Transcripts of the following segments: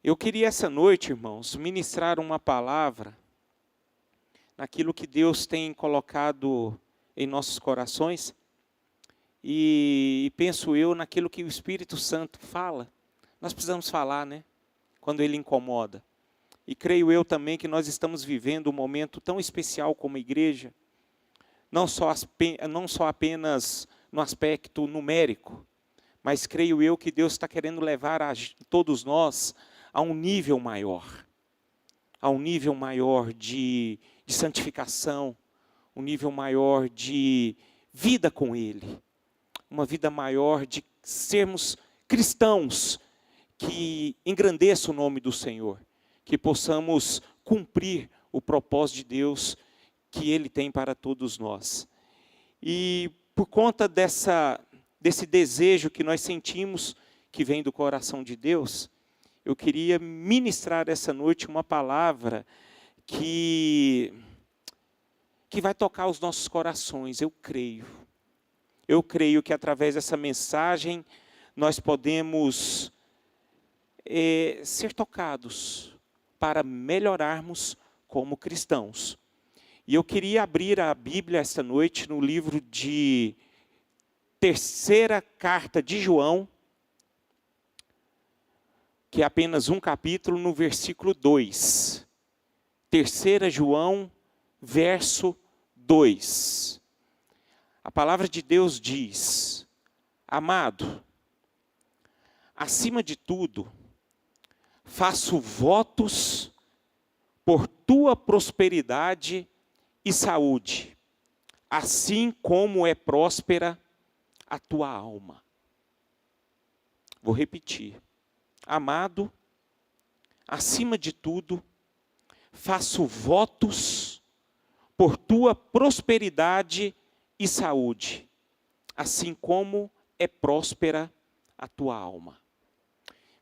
Eu queria essa noite, irmãos, ministrar uma palavra naquilo que Deus tem colocado em nossos corações e penso eu naquilo que o Espírito Santo fala. Nós precisamos falar, né? Quando Ele incomoda. E creio eu também que nós estamos vivendo um momento tão especial como igreja, não só apenas no aspecto numérico, mas creio eu que Deus está querendo levar todos nós a um nível maior de santificação, um nível maior de vida com Ele, uma vida maior de sermos cristãos que engrandeçam o nome do Senhor, que possamos cumprir o propósito de Deus que Ele tem para todos nós. E por conta desse desejo que nós sentimos, que vem do coração de Deus, eu queria ministrar essa noite uma palavra que vai tocar os nossos corações, eu creio. Eu creio que através dessa mensagem nós podemos ser tocados para melhorarmos como cristãos. E eu queria abrir a Bíblia esta noite no livro de terceira carta de João, que é apenas um capítulo, no versículo 2. Terceira João, verso 2. A palavra de Deus diz: amado, acima de tudo, faço votos por tua prosperidade e saúde, assim como é próspera a tua alma. Vou repetir. Amado, acima de tudo, faço votos por tua prosperidade e saúde, assim como é próspera a tua alma.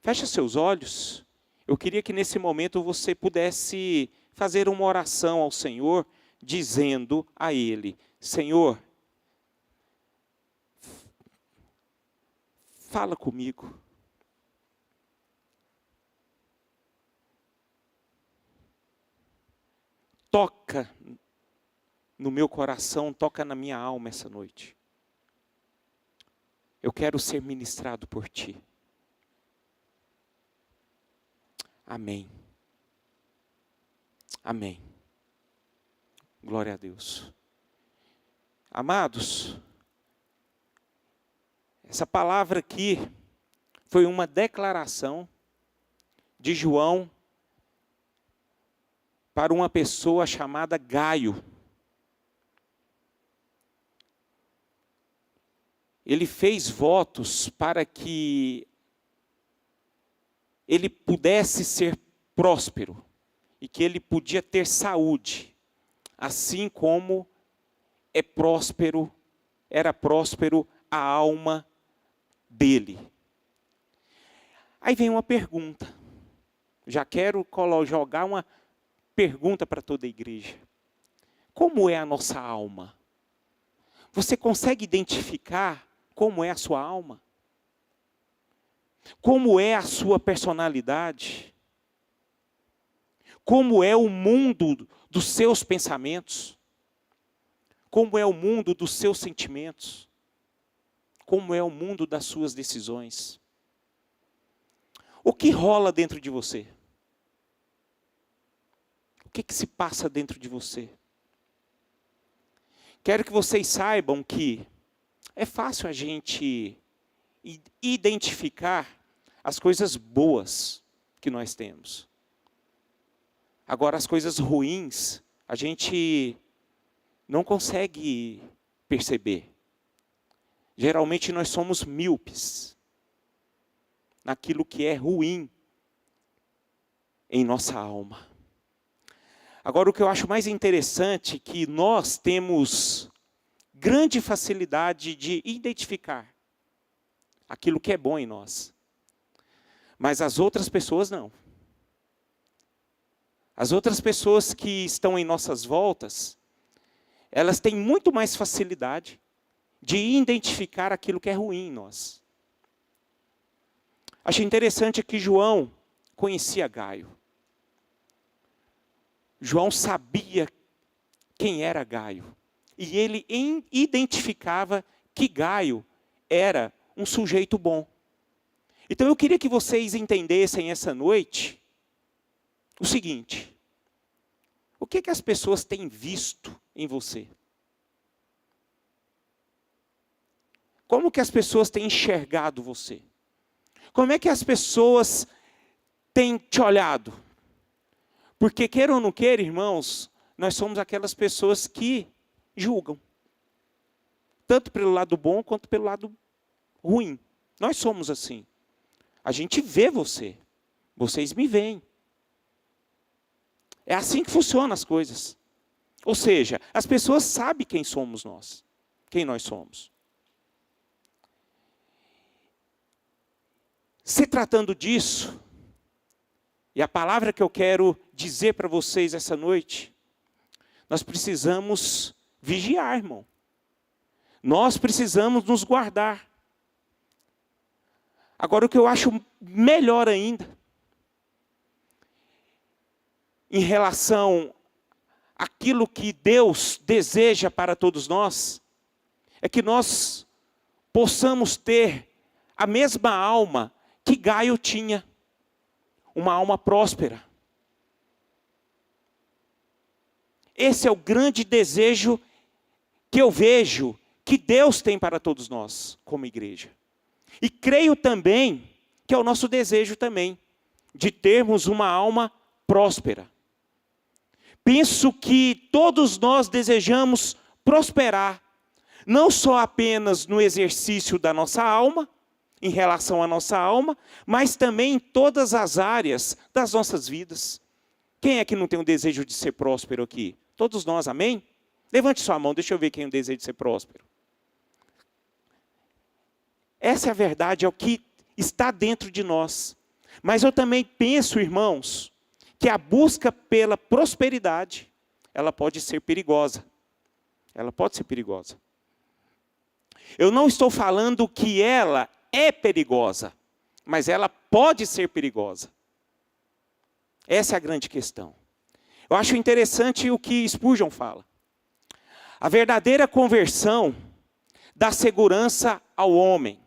Feche seus olhos. Eu queria que nesse momento você pudesse fazer uma oração ao Senhor, dizendo a Ele: Senhor, fala comigo. Toca no meu coração, toca na minha alma essa noite. Eu quero ser ministrado por Ti. Amém. Amém. Glória a Deus. Amados, essa palavra aqui foi uma declaração de João para uma pessoa chamada Gaio. Ele fez votos para que ele pudesse ser próspero e que ele podia ter saúde, assim como era próspero a alma dele. Aí vem uma pergunta. Já quero jogar uma pergunta para toda a igreja. Como é a nossa alma? Você consegue identificar como é a sua alma? Como é a sua personalidade? Como é o mundo dos seus pensamentos? Como é o mundo dos seus sentimentos? Como é o mundo das suas decisões? O que rola dentro de você? O que se passa dentro de você? Quero que vocês saibam que é fácil a gente identificar as coisas boas que nós temos. Agora, as coisas ruins, a gente não consegue perceber. Geralmente nós somos míopes naquilo que é ruim em nossa alma. Agora, o que eu acho mais interessante é que nós temos grande facilidade de identificar aquilo que é bom em nós. Mas as outras pessoas não. As outras pessoas que estão em nossas voltas, elas têm muito mais facilidade de identificar aquilo que é ruim em nós. Acho interessante que João, conhecia Gaio. João sabia quem era Gaio. E ele identificava que Gaio era um sujeito bom. Então eu queria que vocês entendessem essa noite o seguinte: o que as pessoas têm visto em você? Como que as pessoas têm enxergado você? Como é que as pessoas têm te olhado? Porque queira ou não queira, irmãos, nós somos aquelas pessoas que julgam. Tanto pelo lado bom quanto pelo lado ruim. Nós somos assim. A gente vê você. Vocês me veem. É assim que funcionam as coisas. Ou seja, as pessoas sabem quem somos nós. Quem nós somos. Se tratando disso, e a palavra que eu quero dizer para vocês essa noite, nós precisamos vigiar, irmão. Nós precisamos nos guardar. Agora, o que eu acho melhor ainda, em relação àquilo que Deus deseja para todos nós, é que nós possamos ter a mesma alma que Gaio tinha, uma alma próspera. Esse é o grande desejo que eu vejo que Deus tem para todos nós, como igreja. E creio também que é o nosso desejo também, de termos uma alma próspera. Penso que todos nós desejamos prosperar, não só apenas no exercício da nossa alma, em relação à nossa alma, mas também em todas as áreas das nossas vidas. Quem é que não tem um desejo de ser próspero aqui? Todos nós, amém? Levante sua mão, deixa eu ver quem tem um desejo de ser próspero. Essa é a verdade, é o que está dentro de nós. Mas eu também penso, irmãos, que a busca pela prosperidade, ela pode ser perigosa. Ela pode ser perigosa. Eu não estou falando que ela é perigosa, mas ela pode ser perigosa. Essa é a grande questão. Eu acho interessante o que Spurgeon fala. A verdadeira conversão dá segurança ao homem,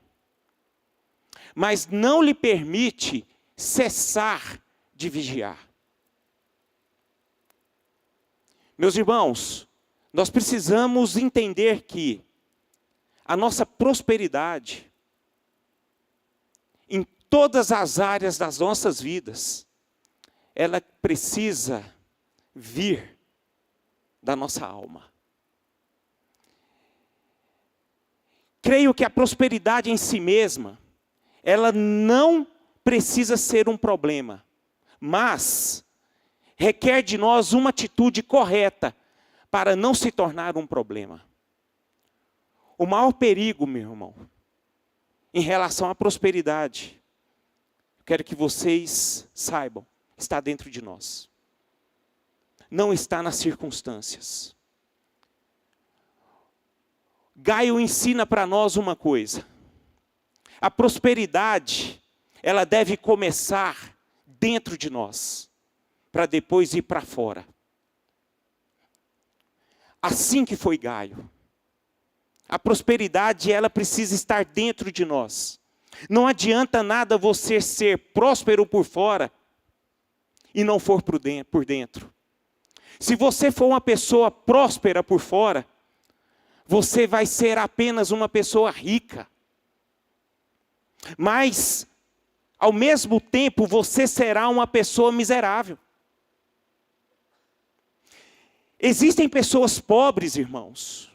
mas não lhe permite cessar de vigiar. Meus irmãos, nós precisamos entender que a nossa prosperidade, em todas as áreas das nossas vidas, ela precisa vir da nossa alma. Creio que a prosperidade em si mesma, ela não precisa ser um problema, mas requer de nós uma atitude correta para não se tornar um problema. O maior perigo, meu irmão, em relação à prosperidade, quero que vocês saibam, está dentro de nós. Não está nas circunstâncias. Gaio ensina para nós uma coisa. A prosperidade, ela deve começar dentro de nós, para depois ir para fora. Assim que foi Gaio. A prosperidade, ela precisa estar dentro de nós. Não adianta nada você ser próspero por fora e não for por dentro. Se você for uma pessoa próspera por fora, você vai ser apenas uma pessoa rica. Mas, ao mesmo tempo, você será uma pessoa miserável. Existem pessoas pobres, irmãos,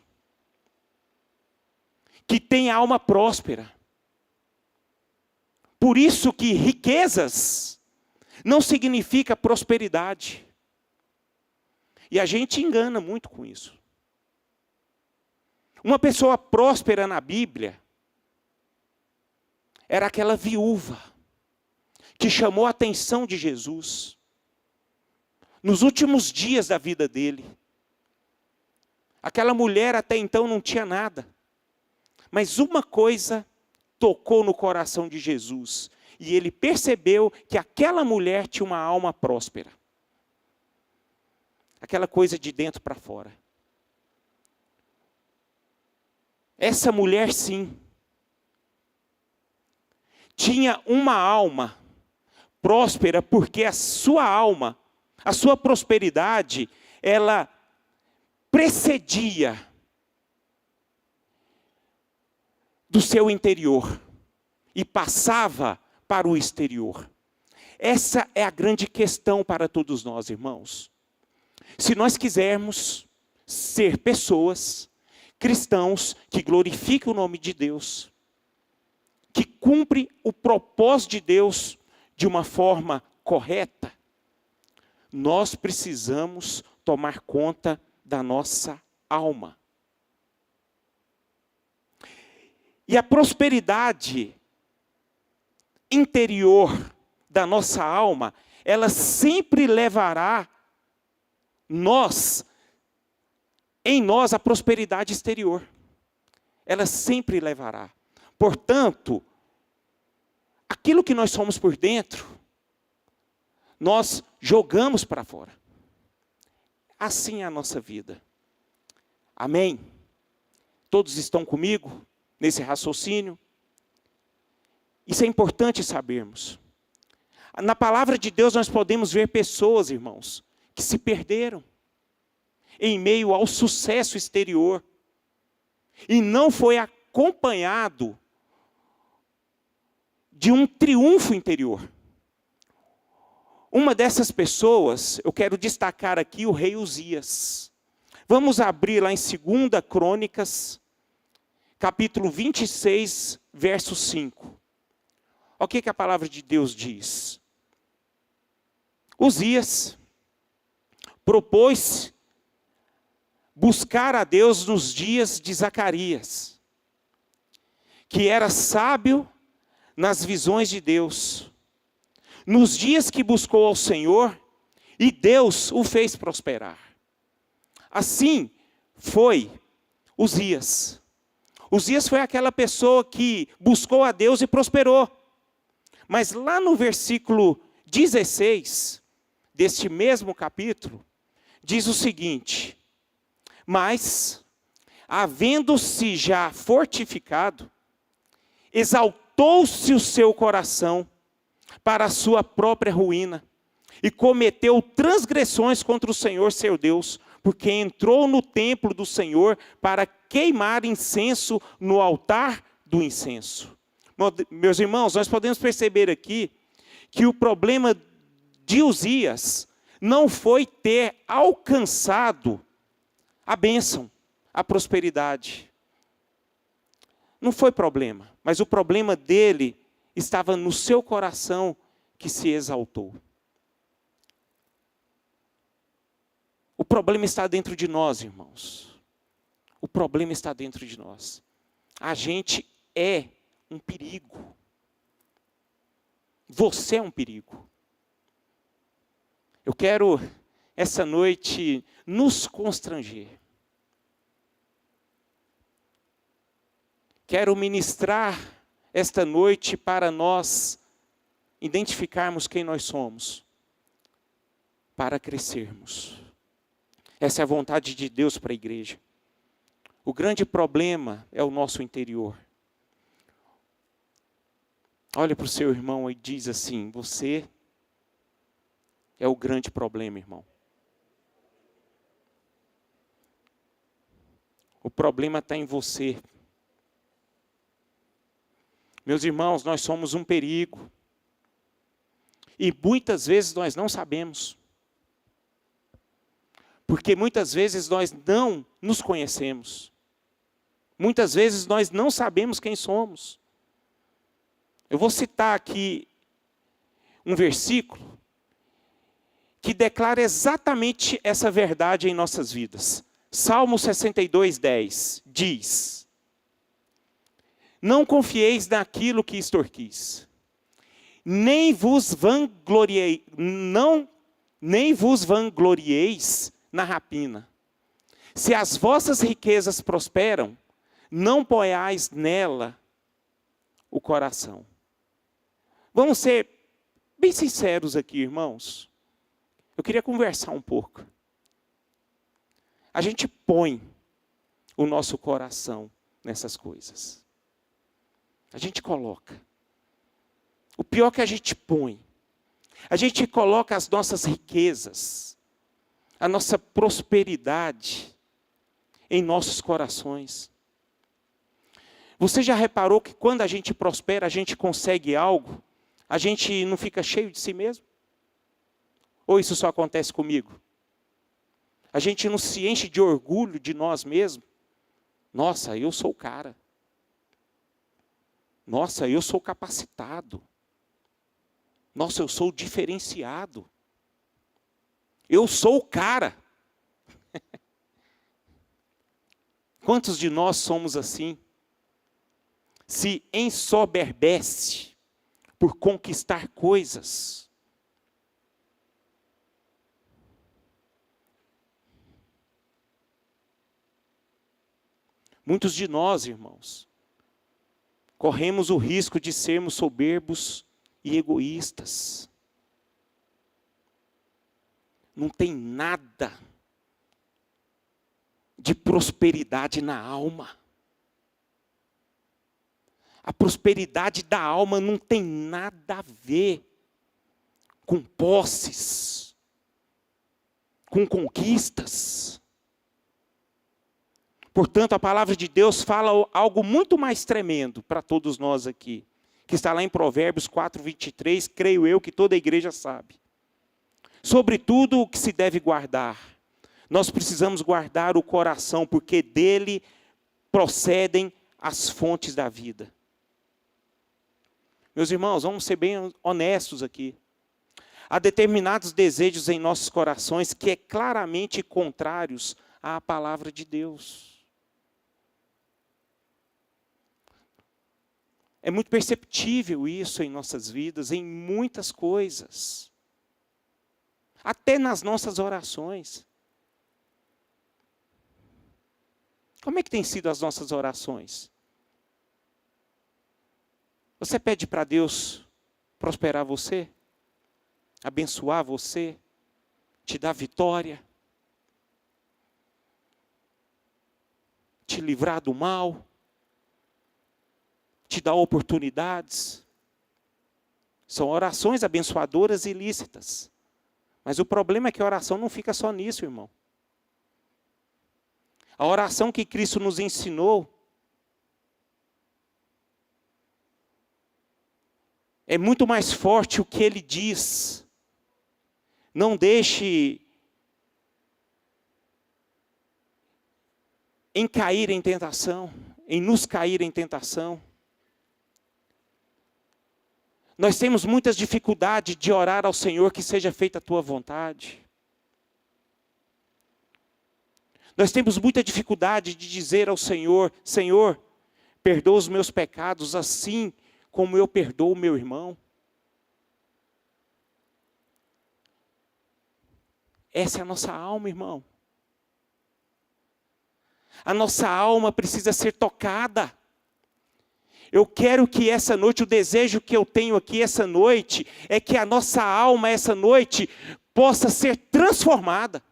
que têm alma próspera. Por isso que riquezas não significa prosperidade. E a gente engana muito com isso. Uma pessoa próspera na Bíblia era aquela viúva que chamou a atenção de Jesus nos últimos dias da vida dele. Aquela mulher até então não tinha nada, mas uma coisa tocou no coração de Jesus, e ele percebeu que aquela mulher tinha uma alma próspera. Aquela coisa de dentro para fora. Essa mulher, sim, tinha uma alma próspera, porque a sua alma, a sua prosperidade, ela precedia do seu interior e passava para o exterior. Essa é a grande questão para todos nós, irmãos. Se nós quisermos ser pessoas, cristãos, que glorificam o nome de Deus, que cumpre o propósito de Deus de uma forma correta, nós precisamos tomar conta da nossa alma. E a prosperidade interior da nossa alma, ela sempre levará em nós a prosperidade exterior. Ela sempre levará. Portanto, aquilo que nós somos por dentro, nós jogamos para fora. Assim é a nossa vida. Amém? Todos estão comigo nesse raciocínio? Isso é importante sabermos. Na palavra de Deus nós podemos ver pessoas, irmãos, que se perderam em meio ao sucesso exterior e não foi acompanhado de um triunfo interior. Uma dessas pessoas, eu quero destacar aqui o rei Uzias. Vamos abrir lá em 2 Crônicas, capítulo 26, verso 5. Olha o que a palavra de Deus diz. Uzias propôs buscar a Deus nos dias de Zacarias, que era sábio nas visões de Deus, nos dias que buscou ao Senhor, e Deus o fez prosperar. Assim foi Uzias. Uzias foi aquela pessoa que buscou a Deus e prosperou. Mas lá no versículo 16, deste mesmo capítulo, diz o seguinte: mas, havendo-se já fortificado, exaltou-se o seu coração para a sua própria ruína, e cometeu transgressões contra o Senhor seu Deus, porque entrou no templo do Senhor para queimar incenso no altar do incenso. Meus irmãos, nós podemos perceber aqui que o problema de Uzias não foi ter alcançado a bênção, a prosperidade. Não foi problema, mas o problema dele estava no seu coração que se exaltou. O problema está dentro de nós, irmãos. O problema está dentro de nós. A gente é um perigo. Você é um perigo. Eu quero, essa noite, nos constranger. Quero ministrar esta noite para nós identificarmos quem nós somos, para crescermos. Essa é a vontade de Deus para a igreja. O grande problema é o nosso interior. Olha para o seu irmão e diz assim: você é o grande problema, irmão. O problema está em você. Meus irmãos, nós somos um perigo. E muitas vezes nós não sabemos. Porque muitas vezes nós não nos conhecemos. Muitas vezes nós não sabemos quem somos. Eu vou citar aqui um versículo que declara exatamente essa verdade em nossas vidas. Salmo 62:10 diz: não confieis naquilo que extorquis, nem vos vanglorieis na rapina. Se as vossas riquezas prosperam, não ponhais nela o coração. Vamos ser bem sinceros aqui, irmãos. Eu queria conversar um pouco. A gente põe o nosso coração nessas coisas. A gente coloca. O pior que a gente põe. A gente coloca as nossas riquezas, a nossa prosperidade em nossos corações. Você já reparou que quando a gente prospera, a gente consegue algo, a gente não fica cheio de si mesmo? Ou isso só acontece comigo? A gente não se enche de orgulho de nós mesmos? Nossa, eu sou o cara. Nossa, eu sou capacitado. Nossa, eu sou diferenciado. Eu sou o cara. Quantos de nós somos assim? Se ensoberbece por conquistar coisas. Muitos de nós, irmãos, corremos o risco de sermos soberbos e egoístas. Não tem nada de prosperidade na alma. A prosperidade da alma não tem nada a ver com posses, com conquistas. Portanto, a palavra de Deus fala algo muito mais tremendo para todos nós aqui, que está lá em Provérbios 4:23, creio eu que toda a igreja sabe. Sobretudo o que se deve guardar. Nós precisamos guardar o coração, porque dele procedem as fontes da vida. Meus irmãos, vamos ser bem honestos aqui. Há determinados desejos em nossos corações que é claramente contrários à palavra de Deus. É muito perceptível isso em nossas vidas, em muitas coisas. Até nas nossas orações. Como é que tem sido as nossas orações? Você pede para Deus prosperar você? Abençoar você? Te dar vitória? Te livrar do mal? Te dar oportunidades? São orações abençoadoras e lícitas. Mas o problema é que a oração não fica só nisso, irmão. A oração que Cristo nos ensinou é muito mais forte o que Ele diz. Não deixe em cair em tentação, em nos cair em tentação. Nós temos muitas dificuldades de orar ao Senhor que seja feita a tua vontade. Nós temos muita dificuldade de dizer ao Senhor, Senhor, perdoa os meus pecados assim como eu perdoo o meu irmão. Essa é a nossa alma, irmão. A nossa alma precisa ser tocada. Eu quero que essa noite, o desejo que eu tenho aqui essa noite, é que a nossa alma essa noite possa ser transformada.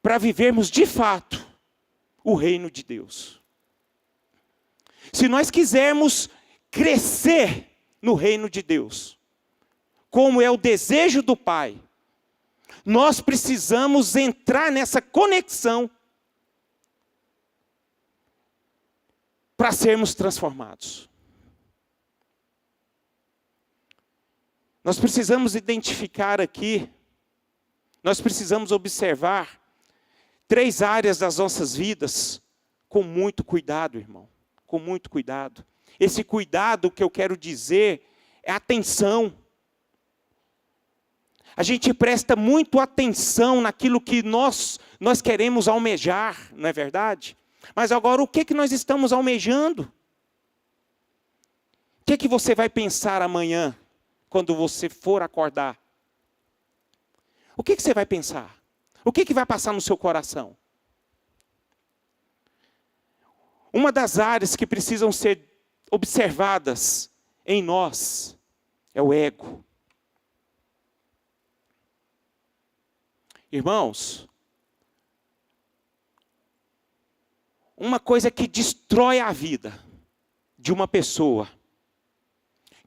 Para vivermos de fato o reino de Deus. Se nós quisermos crescer no reino de Deus, como é o desejo do Pai, nós precisamos entrar nessa conexão para sermos transformados. Nós precisamos identificar aqui, nós precisamos observar 3 áreas das nossas vidas com muito cuidado, irmão. Com muito cuidado. Esse cuidado que eu quero dizer é atenção. A gente presta muito atenção naquilo que nós queremos almejar, não é verdade? Mas agora, o que nós estamos almejando? O que você vai pensar amanhã, quando você for acordar? O que você vai pensar? O que vai passar no seu coração? Uma das áreas que precisam ser observadas em nós é o ego. Irmãos, uma coisa que destrói a vida de uma pessoa,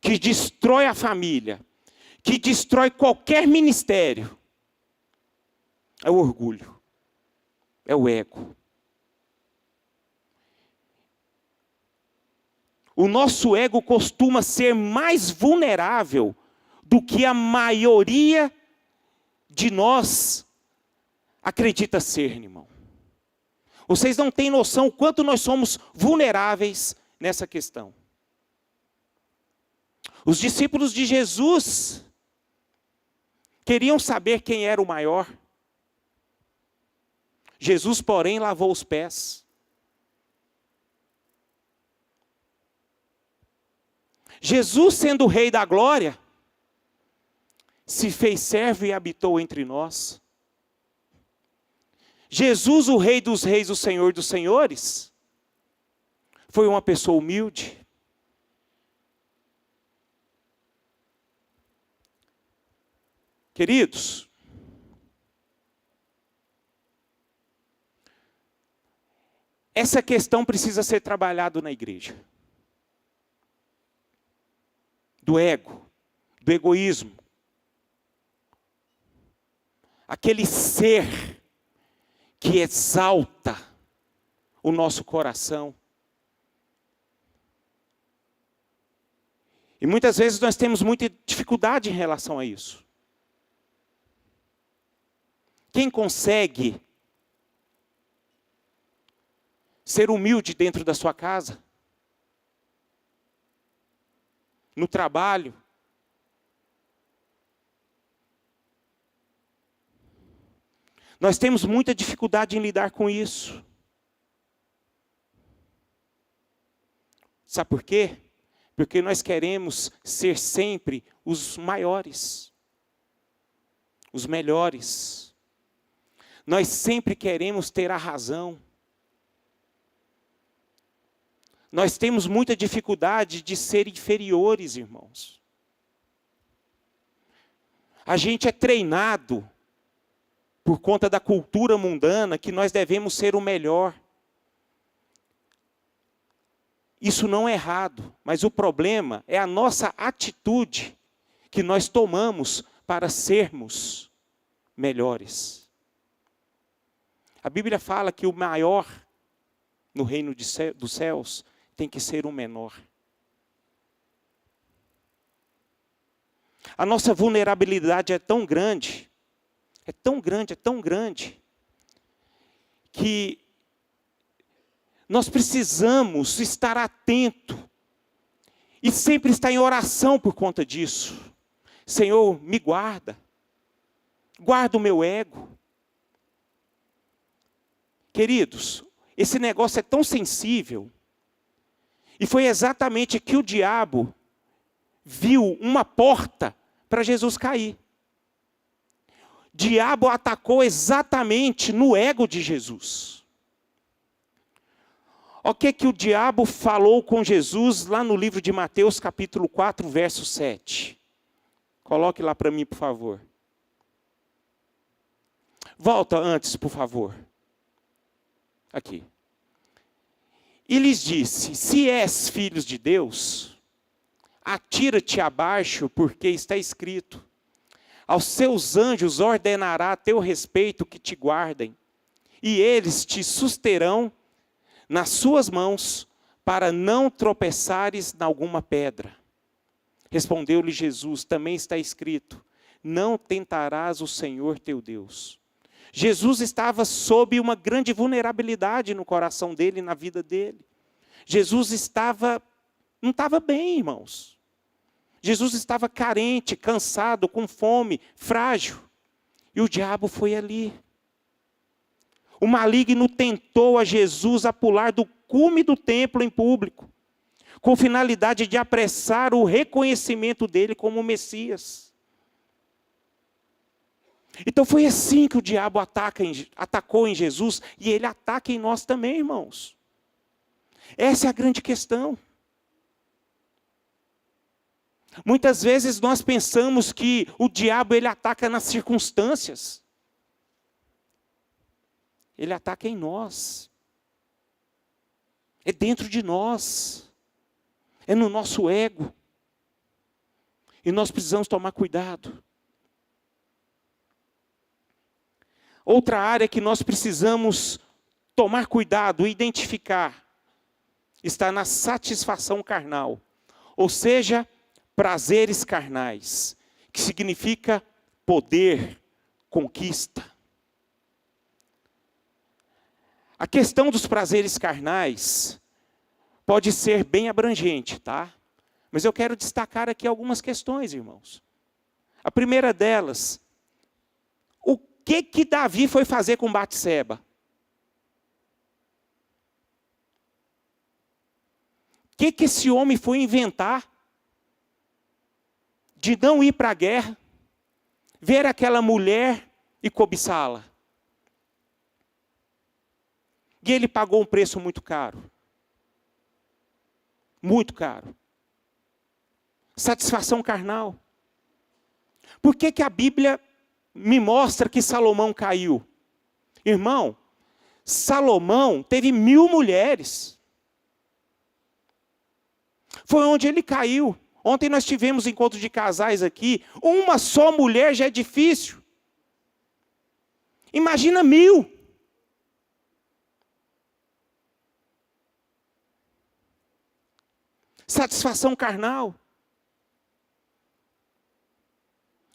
que destrói a família, que destrói qualquer ministério, é o orgulho, é o ego. O nosso ego costuma ser mais vulnerável do que a maioria de nós acredita ser, irmão. Vocês não têm noção o quanto nós somos vulneráveis nessa questão. Os discípulos de Jesus queriam saber quem era o maior. Jesus, porém, lavou os pés. Jesus, sendo o Rei da Glória, se fez servo e habitou entre nós. Jesus, o Rei dos Reis, o Senhor dos Senhores, foi uma pessoa humilde. Queridos, essa questão precisa ser trabalhada na igreja. Do ego, do egoísmo. Aquele ser que exalta o nosso coração. E muitas vezes nós temos muita dificuldade em relação a isso. Quem consegue ser humilde dentro da sua casa? No trabalho? Nós temos muita dificuldade em lidar com isso. Sabe por quê? Porque nós queremos ser sempre os maiores, os melhores. Nós sempre queremos ter a razão. Nós temos muita dificuldade de ser inferiores, irmãos. A gente é treinado por conta da cultura mundana que nós devemos ser o melhor. Isso não é errado, mas o problema é a nossa atitude que nós tomamos para sermos melhores. A Bíblia fala que o maior no reino dos céus tem que ser o menor. A nossa vulnerabilidade é tão grande, que nós precisamos estar atento e sempre estar em oração por conta disso. Senhor, me guarda o meu ego. Queridos, esse negócio é tão sensível, e foi exatamente que o diabo viu uma porta para Jesus cair. O diabo atacou exatamente no ego de Jesus. O que o diabo falou com Jesus lá no livro de Mateus, capítulo 4, verso 7. Coloque lá para mim, por favor. Volta antes, por favor. Aqui. E lhes disse: se és filhos de Deus, atira-te abaixo, porque está escrito: aos seus anjos ordenará a teu respeito que te guardem, e eles te susterão nas suas mãos, para não tropeçares em alguma pedra. Respondeu-lhe Jesus: também está escrito: não tentarás o Senhor teu Deus. Jesus estava sob uma grande vulnerabilidade no coração dele, na vida dele. Jesus não estava bem, irmãos. Jesus estava carente, cansado, com fome, frágil. E o diabo foi ali. O maligno tentou a Jesus a pular do cume do templo em público, com finalidade de apressar o reconhecimento dele como Messias. Então foi assim que o diabo atacou em Jesus, e ele ataca em nós também, irmãos. Essa é a grande questão. Muitas vezes nós pensamos que o diabo ele ataca nas circunstâncias. Ele ataca em nós. É dentro de nós. É no nosso ego. E nós precisamos tomar cuidado. Outra área que nós precisamos tomar cuidado, identificar, está na satisfação carnal. Ou seja, prazeres carnais, que significa poder, conquista. A questão dos prazeres carnais pode ser bem abrangente, tá? Mas eu quero destacar aqui algumas questões, irmãos. A primeira delas, o que Davi foi fazer com Batseba? O que esse homem foi inventar? De não ir para a guerra, ver aquela mulher e cobiçá-la. E ele pagou um preço muito caro. Muito caro. Satisfação carnal. Por que a Bíblia me mostra que Salomão caiu? Irmão, Salomão teve 1000 mulheres. Foi onde ele caiu. Ontem nós tivemos encontro de casais aqui. Uma só mulher já é difícil. Imagina 1000. Satisfação carnal.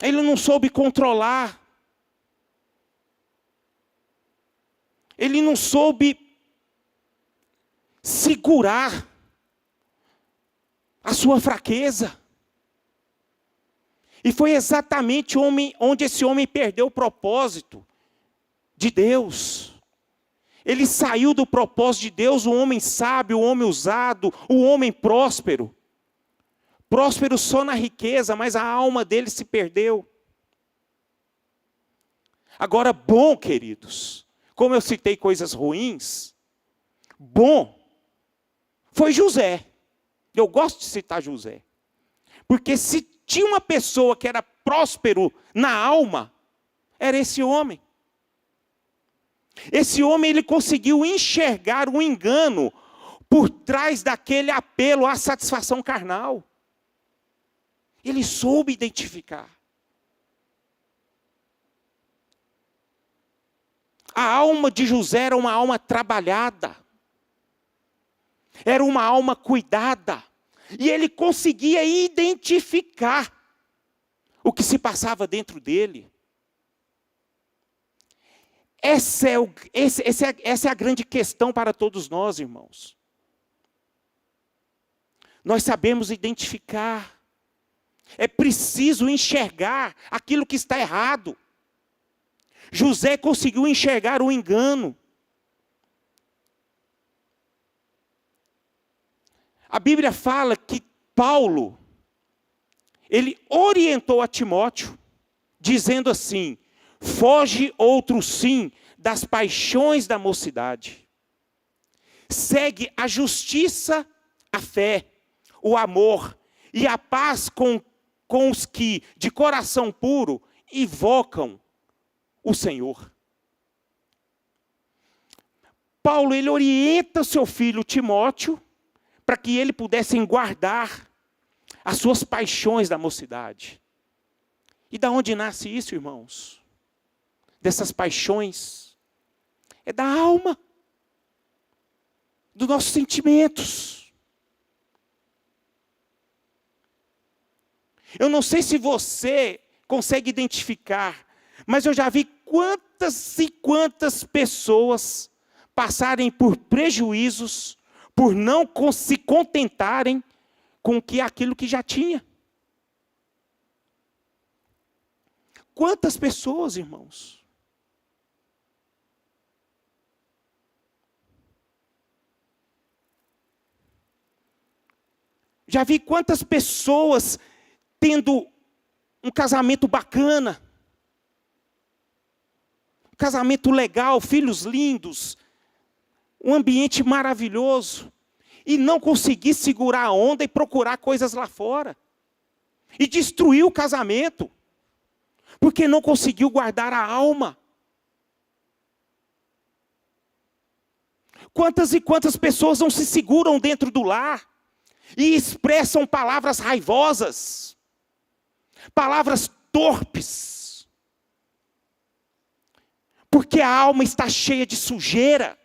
Ele não soube controlar. Ele não soube segurar a sua fraqueza. E foi exatamente onde esse homem perdeu o propósito de Deus. Ele saiu do propósito de Deus, o homem sábio, o homem usado, o homem próspero. Próspero só na riqueza, mas a alma dele se perdeu. Agora, bom, queridos, como eu citei coisas ruins, bom foi José. Eu gosto de citar José. Porque se tinha uma pessoa que era próspero na alma, era esse homem. Esse homem ele conseguiu enxergar o engano por trás daquele apelo à satisfação carnal. Ele soube identificar. A alma de José era uma alma trabalhada. Era uma alma cuidada. E ele conseguia identificar o que se passava dentro dele. Essa é a grande questão para todos nós, irmãos. Nós sabemos identificar. É preciso enxergar aquilo que está errado. José conseguiu enxergar o engano. A Bíblia fala que Paulo, ele orientou a Timóteo, dizendo assim: foge outro sim das paixões da mocidade. Segue a justiça, a fé, o amor e a paz com os que, de coração puro, invocam o Senhor. Paulo, ele orienta seu filho Timóteo para que ele pudesse guardar as suas paixões da mocidade. E da onde nasce isso, irmãos? Dessas paixões. É da alma. Dos nossos sentimentos. Eu não sei se você consegue identificar, mas eu já vi quantas e quantas pessoas passarem por prejuízos, por não se contentarem com aquilo que já tinha. Quantas pessoas, irmãos? Já vi quantas pessoas tendo um casamento bacana, casamento legal, filhos lindos, um ambiente maravilhoso, e não conseguir segurar a onda e procurar coisas lá fora. E destruir o casamento, porque não conseguiu guardar a alma. Quantas e quantas pessoas não se seguram dentro do lar e expressam palavras raivosas, palavras torpes, porque a alma está cheia de sujeira,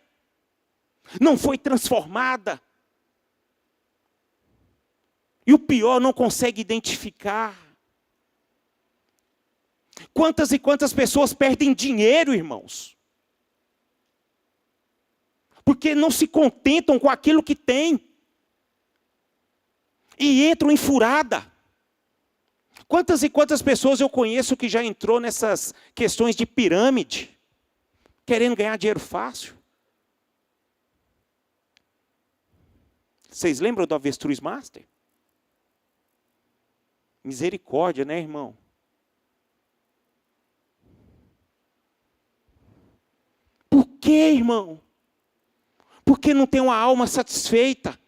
não foi transformada. E o pior, não consegue identificar. Quantas e quantas pessoas perdem dinheiro, irmãos? Porque não se contentam com aquilo que têm. E entram em furada. Quantas e quantas pessoas eu conheço que já entrou nessas questões de pirâmide, querendo ganhar dinheiro fácil? Vocês lembram do Avestruz Master? Misericórdia, né, irmão? Por quê, irmão? Porque não tem uma alma satisfeita.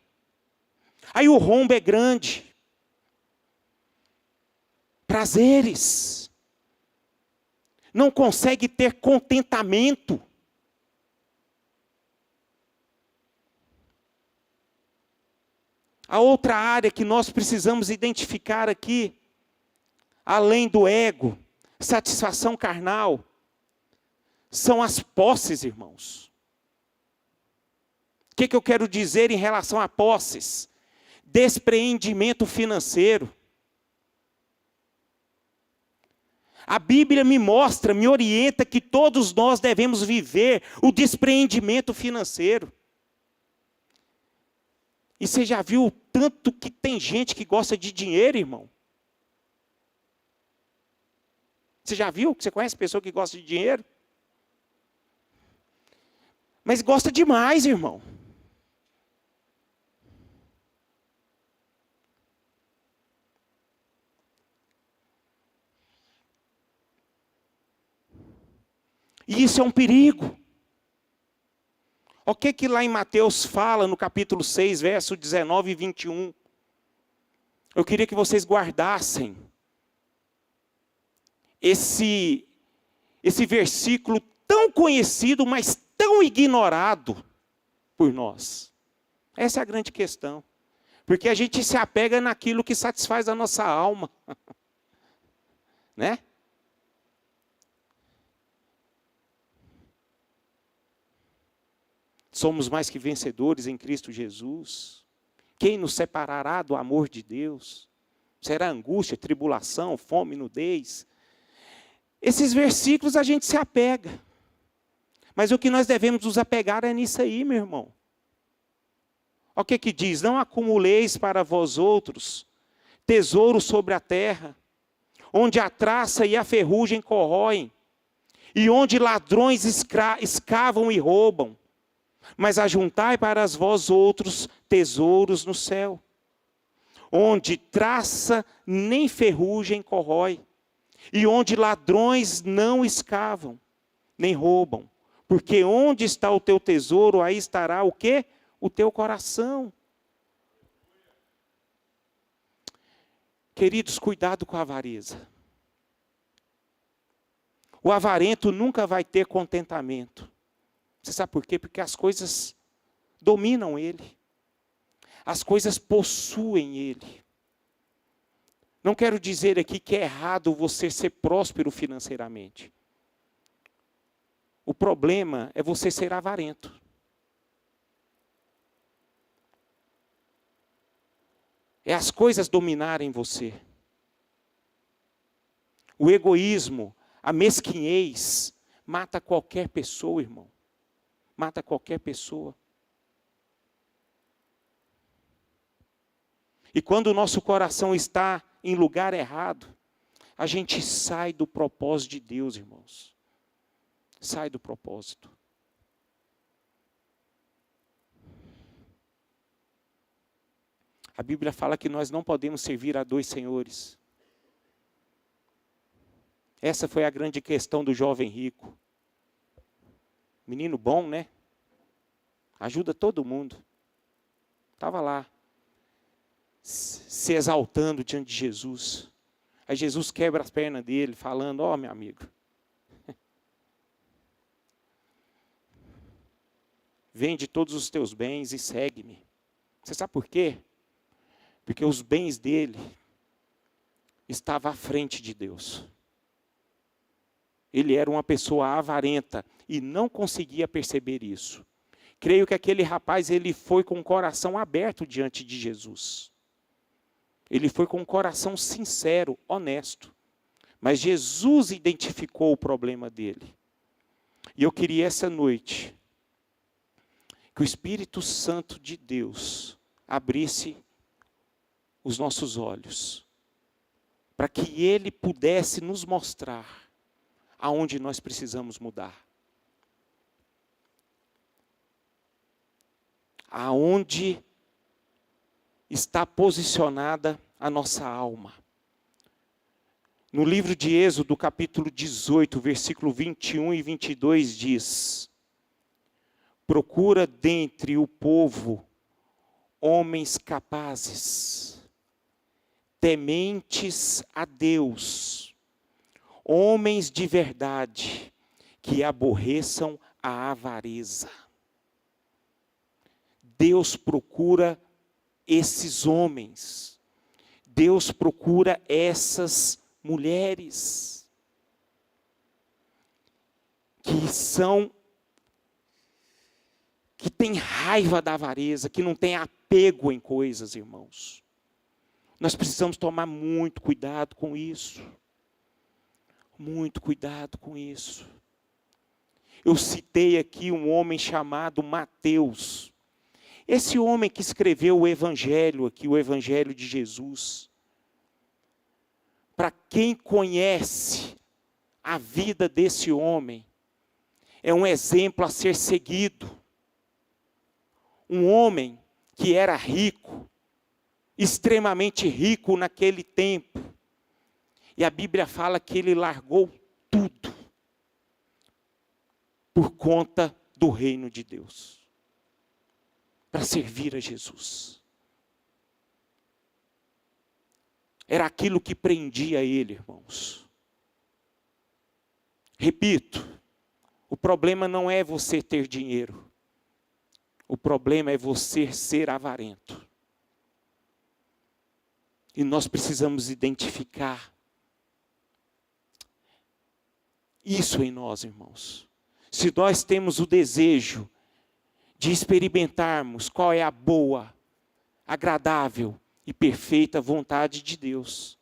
Aí o rombo é grande. Prazeres. Não consegue ter contentamento. A outra área que nós precisamos identificar aqui, além do ego, satisfação carnal, são as posses, irmãos. O que eu quero dizer em relação a posses? Despreendimento financeiro. A Bíblia me mostra, me orienta que todos nós devemos viver o despreendimento financeiro. E você já viu o tanto que tem gente que gosta de dinheiro, irmão? Você já viu? Você conhece pessoa que gosta de dinheiro? Mas gosta demais, irmão. E isso é um perigo. O que lá em Mateus fala, no capítulo 6, verso 19 e 21? Eu queria que vocês guardassem esse versículo tão conhecido, mas tão ignorado por nós. Essa é a grande questão. Porque a gente se apega naquilo que satisfaz a nossa alma. Né? Somos mais que vencedores em Cristo Jesus. Quem nos separará do amor de Deus? Será angústia, tribulação, fome, nudez? Esses versículos a gente se apega. Mas o que nós devemos nos apegar é nisso aí, meu irmão. O que diz? Não acumuleis para vós outros tesouros sobre a terra, onde a traça e a ferrugem corroem, e onde ladrões escavam e roubam. Mas ajuntai para vós outros tesouros no céu, onde traça nem ferrugem corrói, e onde ladrões não escavam, nem roubam. Porque onde está o teu tesouro, aí estará o quê? O teu coração. Queridos, cuidado com a avareza. O avarento nunca vai ter contentamento. Você sabe por quê? Porque as coisas dominam ele. As coisas possuem ele. Não quero dizer aqui que é errado você ser próspero financeiramente. O problema é você ser avarento. É as coisas dominarem você. O egoísmo, a mesquinhez, mata qualquer pessoa, irmão. Mata qualquer pessoa. E quando o nosso coração está em lugar errado, a gente sai do propósito de Deus, irmãos. Sai do propósito. A Bíblia fala que nós não podemos servir a dois senhores. Essa foi a grande questão do jovem rico. Menino bom, né? Ajuda todo mundo. Estava lá, se exaltando diante de Jesus. Aí Jesus quebra as pernas dele, falando, ó, meu amigo, vende todos os teus bens e segue-me. Você sabe por quê? Porque os bens dele estavam à frente de Deus. Ele era uma pessoa avarenta e não conseguia perceber isso. Creio que aquele rapaz, ele foi com o coração aberto diante de Jesus. Ele foi com um coração sincero, honesto. Mas Jesus identificou o problema dele. E eu queria essa noite que o Espírito Santo de Deus abrisse os nossos olhos, para que Ele pudesse nos mostrar aonde nós precisamos mudar. Aonde está posicionada a nossa alma. No livro de Êxodo, capítulo 18, versículo 21 e 22 diz: procura dentre o povo homens capazes, tementes a Deus, homens de verdade, que aborreçam a avareza. Deus procura esses homens. Deus procura essas mulheres que têm raiva da avareza, que não têm apego em coisas, irmãos. Nós precisamos tomar muito cuidado com isso. Muito cuidado com isso. Eu citei aqui um homem chamado Mateus. Esse homem que escreveu o Evangelho aqui, o Evangelho de Jesus. Para quem conhece a vida desse homem, é um exemplo a ser seguido. Um homem que era rico, extremamente rico naquele tempo. E a Bíblia fala que ele largou tudo por conta do reino de Deus, para servir a Jesus. Era aquilo que prendia ele, irmãos. Repito, o problema não é você ter dinheiro. O problema é você ser avarento. E nós precisamos identificar isso em nós, irmãos. Se nós temos o desejo de experimentarmos qual é a boa, agradável e perfeita vontade de Deus,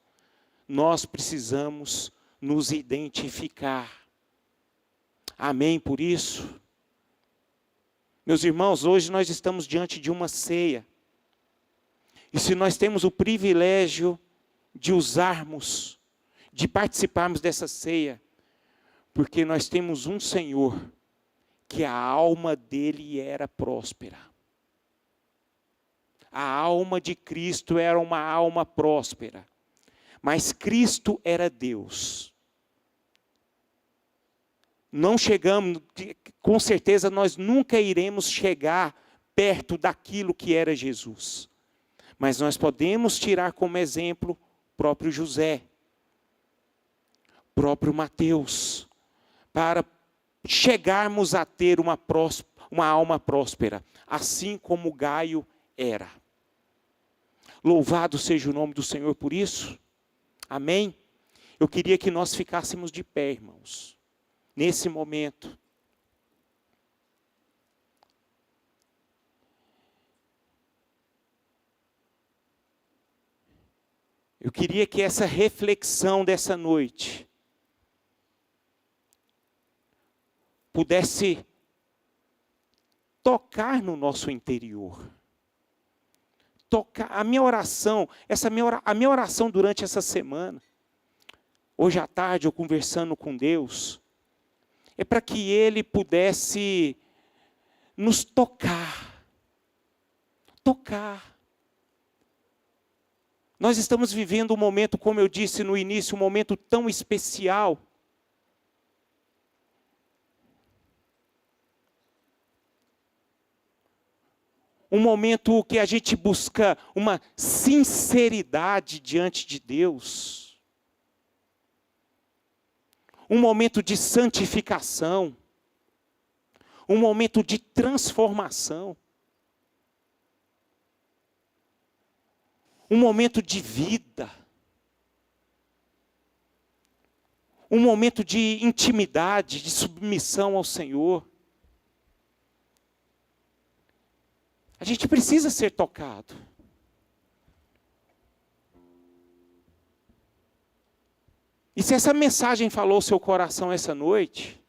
nós precisamos nos identificar. Amém por isso? Meus irmãos, hoje nós estamos diante de uma ceia. E se nós temos o privilégio de usarmos, de participarmos dessa ceia, porque nós temos um Senhor, que a alma dele era próspera. A alma de Cristo era uma alma próspera. Mas Cristo era Deus. Não chegamos, com certeza nós nunca iremos chegar perto daquilo que era Jesus. Mas nós podemos tirar como exemplo o próprio José, o próprio Mateus, para chegarmos a ter uma alma próspera, assim como Gaio era. Louvado seja o nome do Senhor por isso. Amém? Eu queria que nós ficássemos de pé, irmãos, nesse momento. Eu queria que essa reflexão dessa noite pudesse tocar no nosso interior. Tocar a minha oração, a minha oração durante essa semana, hoje à tarde eu conversando com Deus, é para que Ele pudesse nos tocar. Tocar. Nós estamos vivendo um momento, como eu disse no início, um momento tão especial. Um momento que a gente busca uma sinceridade diante de Deus. Um momento de santificação. Um momento de transformação. Um momento de vida. Um momento de intimidade, de submissão ao Senhor. A gente precisa ser tocado. E se essa mensagem falou ao seu coração essa noite,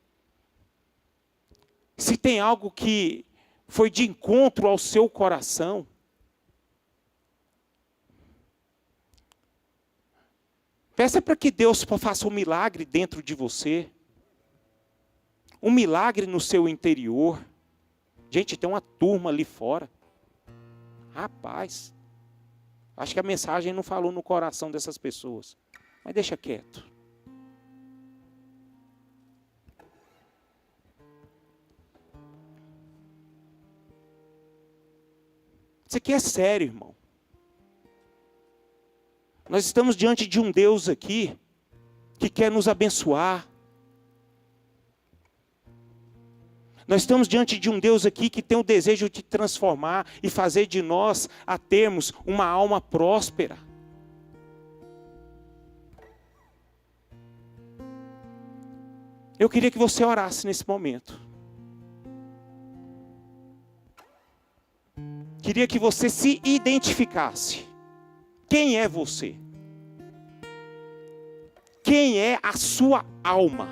se tem algo que foi de encontro ao seu coração, peça para que Deus faça um milagre dentro de você. Um milagre no seu interior. Gente, tem uma turma ali fora. Rapaz, acho que a mensagem não falou no coração dessas pessoas. Mas deixa quieto. Isso aqui é sério, irmão. Nós estamos diante de um Deus aqui que quer nos abençoar. Nós estamos diante de um Deus aqui que tem o desejo de transformar e fazer de nós a termos uma alma próspera. Eu queria que você orasse nesse momento. Queria que você se identificasse. Quem é você? Quem é a sua alma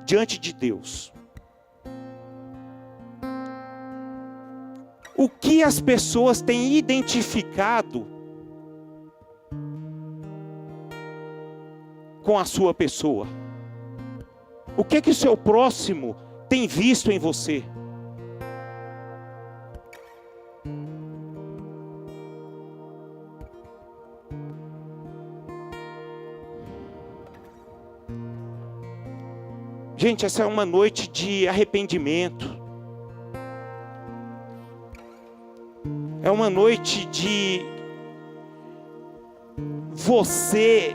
diante de Deus? O que as pessoas têm identificado com a sua pessoa? O que o seu próximo tem visto em você? Gente, essa é uma noite de arrependimento. É uma noite de você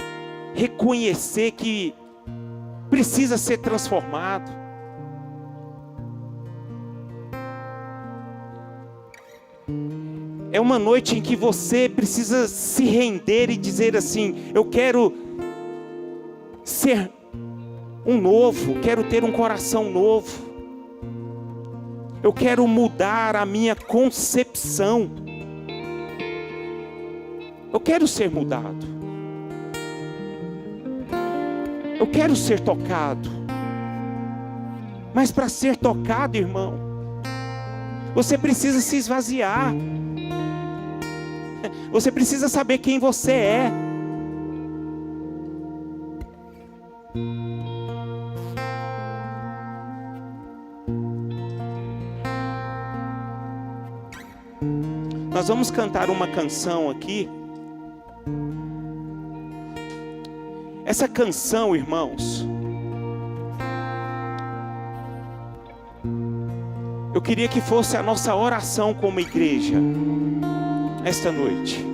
reconhecer que precisa ser transformado. É uma noite em que você precisa se render e dizer assim: eu quero ser um novo, quero ter um coração novo. Eu quero mudar a minha concepção. Eu quero ser mudado. Eu quero ser tocado. Mas para ser tocado, irmão, você precisa se esvaziar. Você precisa saber quem você é. Nós vamos cantar uma canção aqui. Essa canção, irmãos, eu queria que fosse a nossa oração como igreja esta noite.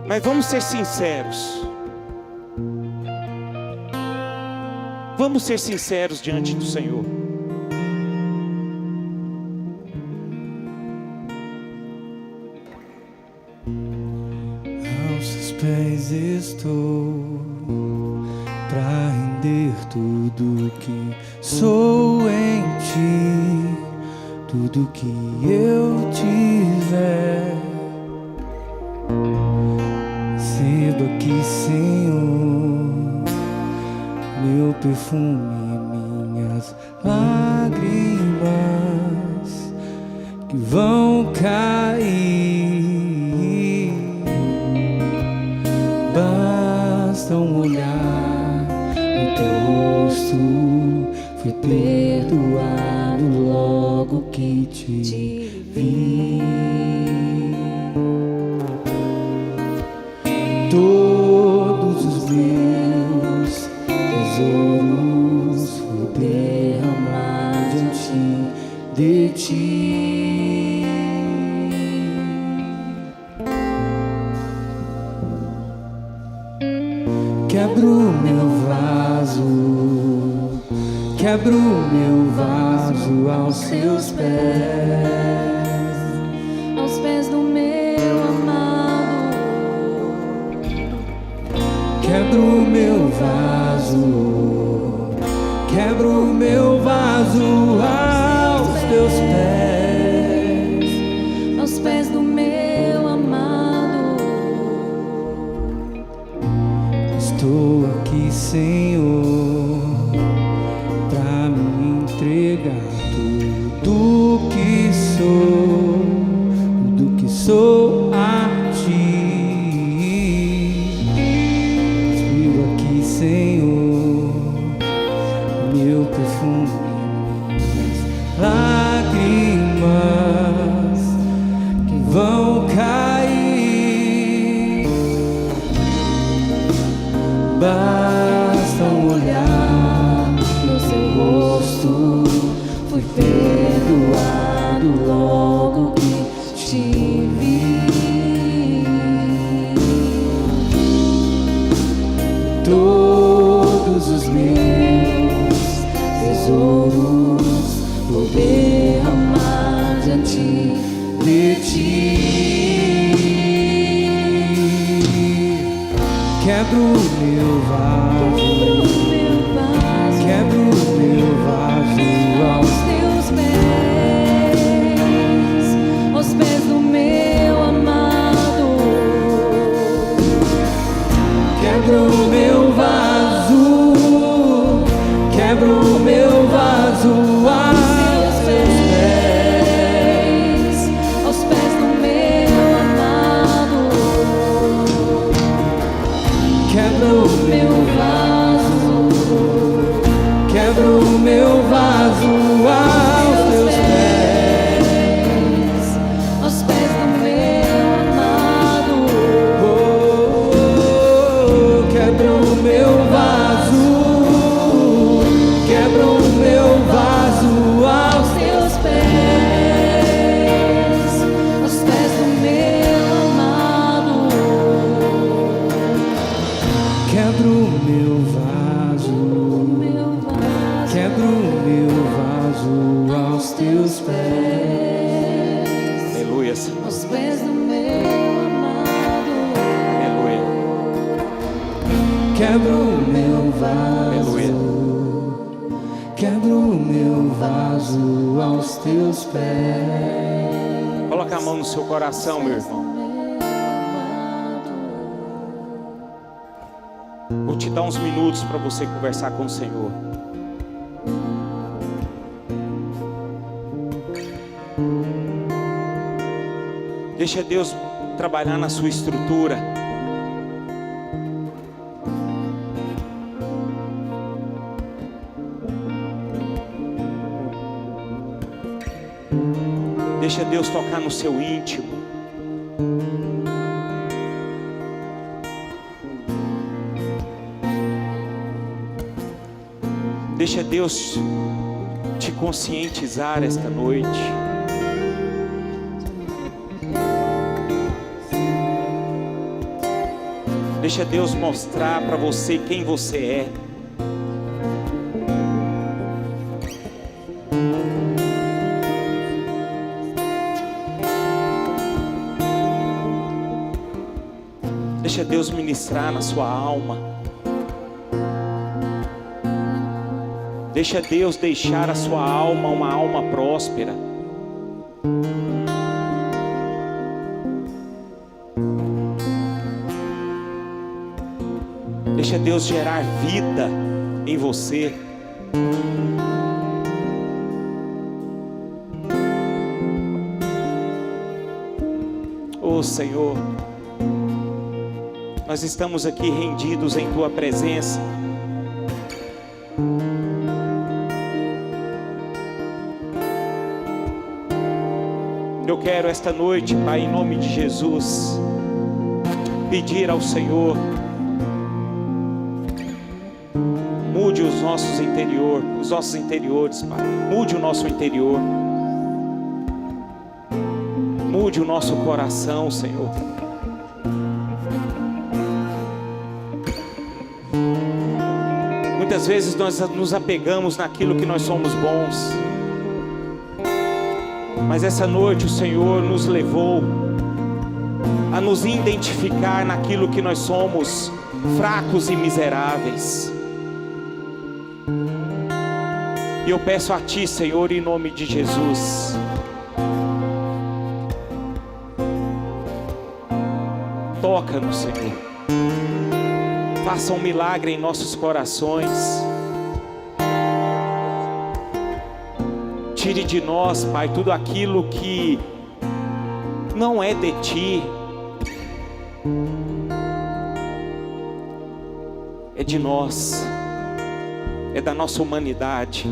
Mas vamos ser sinceros. Vamos ser sinceros diante do Senhor. Aos seus pés estou, pra render tudo que sou em ti, tudo que eu tiver. Receba aqui, Senhor, meu perfume, minhas lágrimas que vão cair. Basta um olhar no teu rosto, fui perdoado logo que te vi. Todos os meus tesouros fui de ti. Quebra o meu vaso, quebra o meu vaso aos seus pés, aos pés do meu amado. quebra o meu vaso, quebra o meu vaso aos teus pés, Aos pés do meu amado. estou aqui, Senhor, pra me entregar tudo que sou a ti. Vivo aqui, Senhor, meu perfume, lágrimas que vão cair. Basta um olhar no seu rosto, fui perdoado logo que te vi. Todos os meus tesouros vou derramar diante de ti. Quebra o meu vaso, quebra o meu vaso Aos teus pés, aos pés do meu amado. quebra o meu vaso, quebra o meu vaso aos teus Pés, aos pés do meu amado. quebra o meu vaso, quebra o meu vaso aos teus pés, Aos pés do meu amado. quebra o meu vaso, quebra o meu vaso aos Teus pés, aos pés do meu amado. quebra o meu vaso, Meu vaso, quebra o meu vaso aos teus pés. Aleluia, Senhor. aos pés do meu amado. Aleluia. Quebra o meu vaso, Aleluia. quebra o meu vaso aos teus pés. Coloca a mão no seu coração, meu irmão. Vou te dar uns minutos para você conversar com o Senhor. Deixa Deus trabalhar na sua estrutura. Deixa Deus tocar no seu íntimo. Deixa Deus te conscientizar esta noite. Deixa Deus mostrar para você quem você é. Deixa Deus ministrar na sua alma. Deixa Deus deixar a sua alma uma alma próspera. Deixa Deus gerar vida em você. Oh Senhor, nós estamos aqui rendidos em Tua presença. Eu quero esta noite, Pai, em nome de Jesus, pedir ao Senhor, mude os os nossos interiores, Pai. Mude o nosso interior. Mude o nosso coração, Senhor. Muitas vezes nós nos apegamos naquilo que nós somos bons, mas essa noite o Senhor nos levou a nos identificar naquilo que nós somos fracos e miseráveis. E eu peço a Ti, Senhor, em nome de Jesus, toca-nos, Senhor. Faça um milagre em nossos corações. Tire de nós, Pai, tudo aquilo que não é de Ti. É de nós. É da nossa humanidade.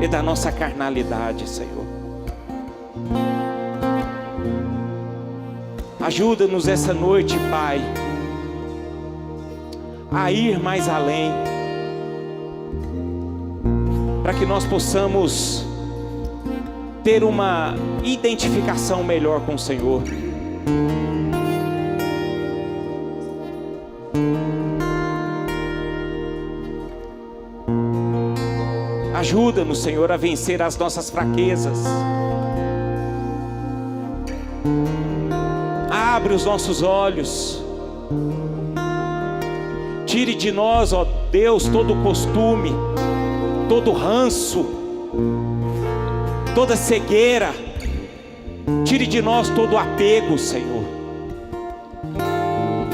É da nossa carnalidade, Senhor. Ajuda-nos essa noite, Pai, a ir mais além, para que nós possamos ter uma identificação melhor com o Senhor. Ajuda-nos, Senhor, a vencer as nossas fraquezas. Abre os nossos olhos. Tire de nós, ó Deus, todo costume, todo ranço, toda cegueira. Tire de nós todo apego, Senhor.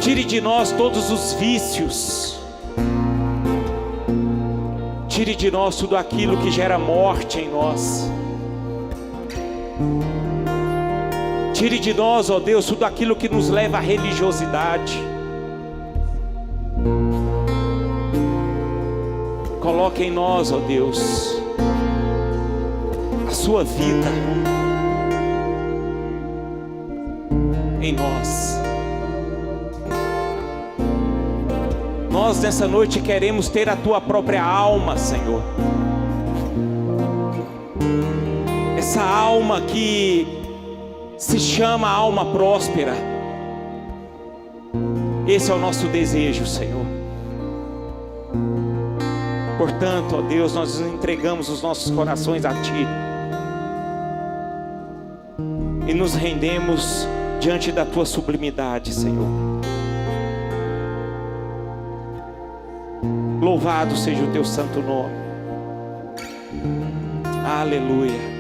Tire de nós todos os vícios. Tire de nós tudo aquilo que gera morte em nós. Tire de nós, ó Deus, tudo aquilo que nos leva à religiosidade. Coloque em nós, ó Deus, a sua vida em nós. Nós nessa noite queremos ter a Tua própria alma, Senhor. Essa alma que se chama alma próspera. Esse é o nosso desejo, Senhor. Portanto, ó Deus, nós entregamos os nossos corações a Ti e nos rendemos diante da Tua sublimidade, Senhor. Louvado seja o Teu santo nome. Aleluia.